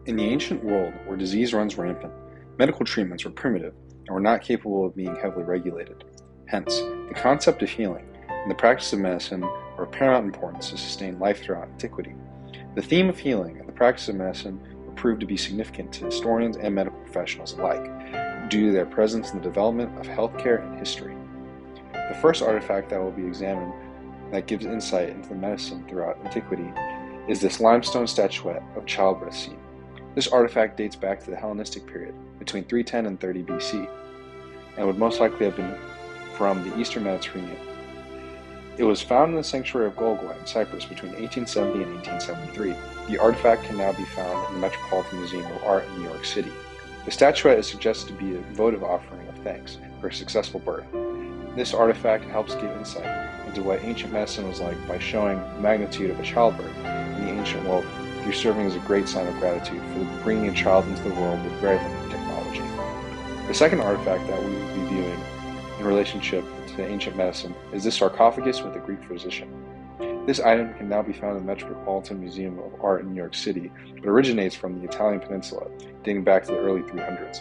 In the ancient world, where disease runs rampant, medical treatments were primitive and were not capable of being heavily regulated. Hence, the concept of healing and the practice of medicine were of paramount importance to sustain life throughout antiquity. The theme of healing and the practice of medicine were proved to be significant to historians and medical professionals alike, due to their presence in the development of healthcare and history. The first artifact that will be examined that gives insight into the medicine throughout antiquity is this limestone statuette of childbirth scene. This artifact dates back to the Hellenistic period, between 310 and 30 BC, and would most likely have been from the Eastern Mediterranean. It was found in the sanctuary of Golgoi in Cyprus between 1870 and 1873. The artifact can now be found in the Metropolitan Museum of Art in New York City. The statuette is suggested to be a votive offering of thanks for a successful birth. This artifact helps give insight into what ancient medicine was like by showing the magnitude of a childbirth in the ancient world through serving as a great sign of gratitude for bringing a child into the world with very limited technology. The second artifact that we will be viewing in relationship to ancient medicine is this sarcophagus with a Greek physician. This item can now be found in the Metropolitan Museum of Art in New York City, but originates from the Italian peninsula, dating back to the early 300s.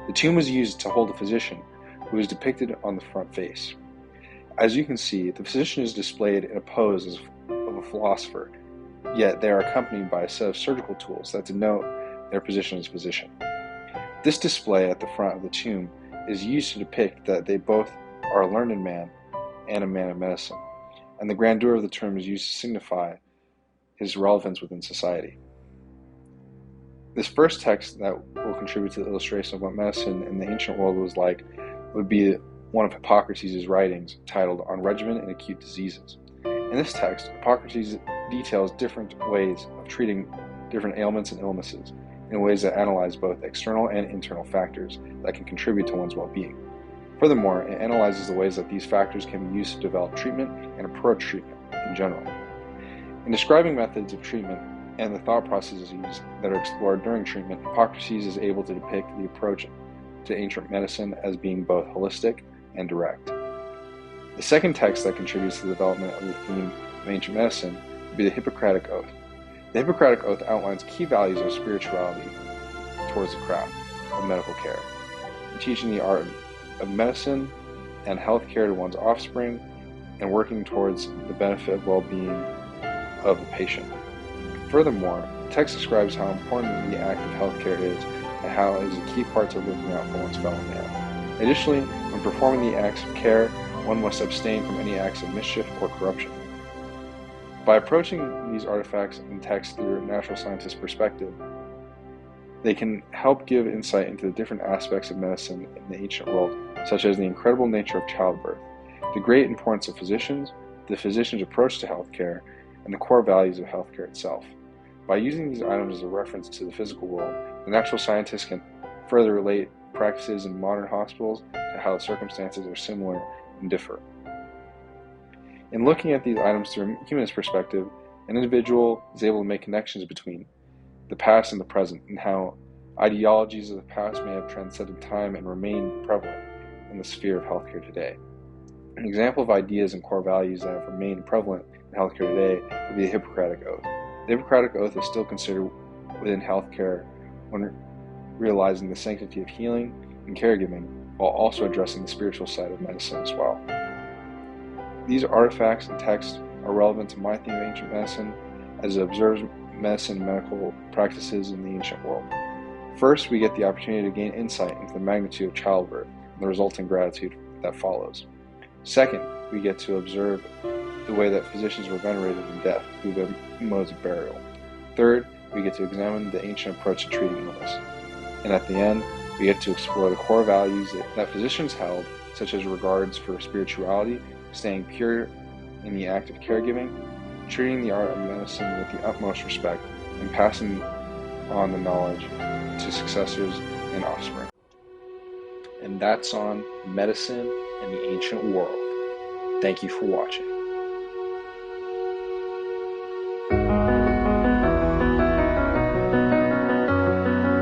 The tomb was used to hold a physician, who is depicted on the front face. As you can see, the physician is displayed in a pose of a philosopher, yet they are accompanied by a set of surgical tools that denote their position as physician. This display at the front of the tomb is used to depict that they both are a learned man and a man of medicine, and the grandeur of the term is used to signify his relevance within society. This first text that will contribute to the illustration of what medicine in the ancient world was like would be one of Hippocrates' writings titled On Regimen in Acute Diseases. In this text, Hippocrates details different ways of treating different ailments and illnesses in ways that analyze both external and internal factors that can contribute to one's well-being. Furthermore, it analyzes the ways that these factors can be used to develop treatment and approach treatment in general. In describing methods of treatment and the thought processes that are explored during treatment, Hippocrates is able to depict the approach to ancient medicine as being both holistic and direct. The second text that contributes to the development of the theme of ancient medicine would be the Hippocratic Oath. The Hippocratic Oath outlines key values of spirituality towards the craft of medical care, teaching the art of medicine and health care to one's offspring, and working towards the benefit of well-being of the patient. Furthermore, the text describes how important the act of healthcare is and how it is a key part to looking out for one's fellow man. Additionally, when performing the acts of care, one must abstain from any acts of mischief or corruption. By approaching these artifacts and texts through a natural scientist perspective, they can help give insight into the different aspects of medicine in the ancient world, such as the incredible nature of childbirth, the great importance of physicians, the physician's approach to healthcare, and the core values of healthcare itself. By using these items as a reference to the physical world, the natural scientist can further relate practices in modern hospitals to how the circumstances are similar and differ. In looking at these items through a humanist perspective, an individual is able to make connections between the past and the present, and how ideologies of the past may have transcended time and remain prevalent in the sphere of healthcare today. An example of ideas and core values that have remained prevalent in healthcare today would be the Hippocratic Oath. The Hippocratic Oath is still considered within healthcare when realizing the sanctity of healing and caregiving, while also addressing the spiritual side of medicine as well. These artifacts and texts are relevant to my theme of ancient medicine as it observes medicine and medical practices in the ancient world. First, we get the opportunity to gain insight into the magnitude of childbirth and the resulting gratitude that follows. Second, we get to observe the way that physicians were venerated in death through their modes of burial. Third, we get to examine the ancient approach to treating illness. And at the end, we get to explore the core values that physicians held, such as regards for spirituality, staying pure in the act of caregiving, treating the art of medicine with the utmost respect, and passing on the knowledge to successors and offspring. And that's on medicine and the ancient world. Thank you for watching.